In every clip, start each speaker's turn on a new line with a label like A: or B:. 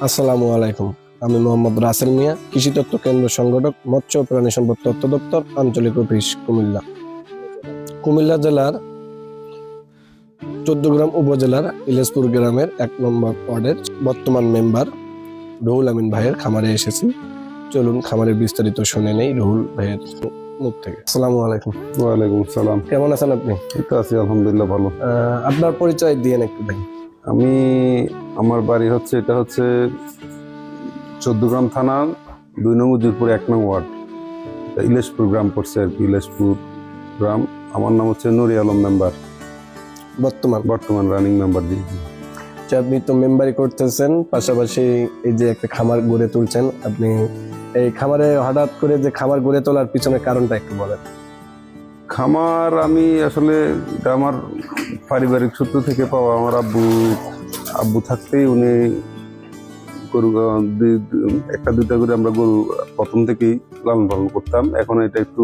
A: আসসালামু আলাইকুম। আমি মোহাম্মদ রাসেল মিয়া, কৃষি তত্ত্ব কেন্দ্র সংগঠক, মৎস্য ও প্রাণী সম্পদ তথ্য দপ্তর, আঞ্চলিক অফিস, কুমিল্লা। কুমিল্লা জেলার ১৪গ্রাম উপজেলার ইলিশপুর গ্রামের ১ নম্বর ওয়ার্ডের বর্তমান মেম্বার রুহুল আমিন ভাইয়ের খামারে এসেছি। চলুন খামারের বিস্তারিত শুনে নেই রুহুল ভাইয়ের মুখ থেকে। আসসালামু আলাইকুম।
B: ওয়ালাইকুম সালাম।
A: কেমন আছেন আপনি?
B: এই তো আছি আলহামদুলিল্লাহ ভালো।
A: আপনার পরিচয় দিয়েন একটু ভাই।
B: আমার বাড়ি হচ্ছে ১৪গ্রাম থানা ২ নং উজিরপুর ১ নং ওয়ার্ড, ইলিশপুর গ্রাম পড়ছে আর কি, ইলিশপুর গ্রাম। আমার নাম হচ্ছে নুরি আলম মেম্বার, বর্তমান রানিং মেম্বার।
A: যে আপনি তো মেম্বারি করতেছেন, পাশাপাশি এই যে একটা খামার গড়ে তুলছেন, আপনি এই খামারে হঠাৎ করে যে খামার গড়ে তোলার পিছনে কারণটা একটু বলেন।
B: খামার আমি আসলে এটা আমার পারিবারিক সূত্র থেকে পাওয়া। আমার আব্বু থাকতেই উনি গরু একটা দুইটা করে আমরা গরু প্রথম থেকেই লালন পালন করতাম। এখন এটা একটু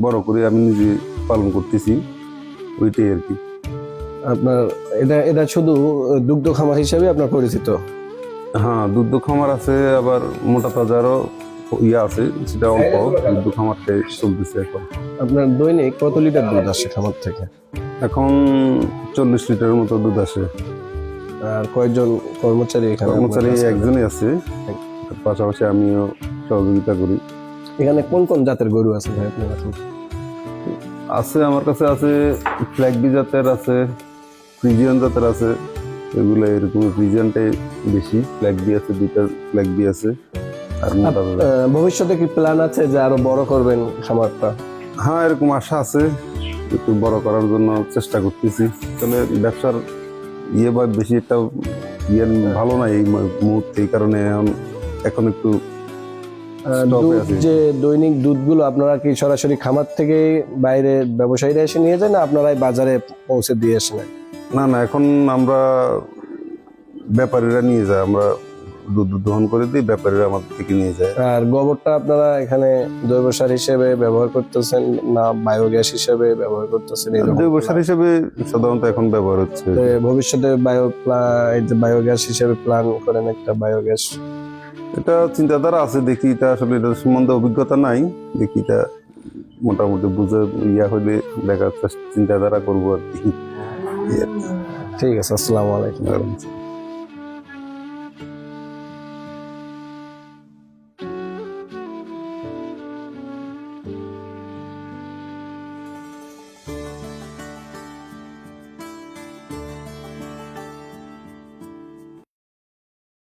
B: বড় করে আমি নিজে পালন করতেছি, ওইটাই আর কি।
A: আপনার এটা শুধু দুগ্ধ খামার হিসেবে আপনার পরিচিত?
B: হ্যাঁ, দুধ খামার আছে, আবার মোটা তাজারও আছে, সেটা অল্প। দুধ খামারটাই চলতেছে এখন।
A: আপনার দৈনিক কত লিটার দুধ আসে খামার থেকে?
B: এখন ৪০ লিটারের মতো দুধ আসে।
A: আর কয়জন কর্মচারী এখানে?
B: কর্মচারী একজনই আছে, তার পাশাপাশি আমিও সহযোগিতা করি।
A: এখানে কোন কোন জাতের গরু আছে ভাই আপনার কাছে?
B: আছে আমার কাছে আছে ফ্ল্যাগ বি জাতের আছে, ফ্রিজিয়ান জাতের আছে। এগুলো এরকম ফ্রিজিয়ানটাই বেশি, ফ্ল্যাগ বি আছে, দুইটা ফ্ল্যাগ বি আছে। আর মোটা
A: ভবিষ্যতে কি প্ল্যান আছে যে আরো বড় করবেন খামারটা?
B: হ্যাঁ, এরকম আশা আছে, একটু বড় করার জন্য চেষ্টা করতেছি। আসলে ব্যবসার বা বেশি একটা ভালো না এই মুহূর্তে, এই কারণে এখন একটু
A: যে দৈনিক দুধগুলো আপনারা কি সরাসরি খামার থেকে বাইরে ব্যবসায়ীরা এসে নিয়ে যায়, না আপনারাই বাজারে পৌঁছে দিয়ে আসেন?
B: না, এখন আমরা ব্যাপারীরা নিয়ে যায়, আমরা দুধ দহন করে দিই, ব্যাপারীরা আমাদের থেকে নিয়ে যায়।
A: আর গোবরটা আপনারা এখানে জৈব সার হিসেবে ব্যবহার করতেছেন না বায়োগ্যাস হিসেবে ব্যবহার করতেছেন?
B: জৈব সার হিসেবে সাধারণত এখন ব্যবহার হচ্ছে।
A: ভবিষ্যতে বায়োগ্যাস হিসেবে প্ল্যান করেন একটা বায়োগ্যাস?
B: এটা চিন্তাধারা আছে, দেখি। এটা আসলে এটার সম্বন্ধে অভিজ্ঞতা নাই, দেখি এটা মোটামুটি বুঝে হলে দেখা চিন্তাধারা করবো আর কি।
A: ঠিক আছে, আসসালামু আলাইকুম।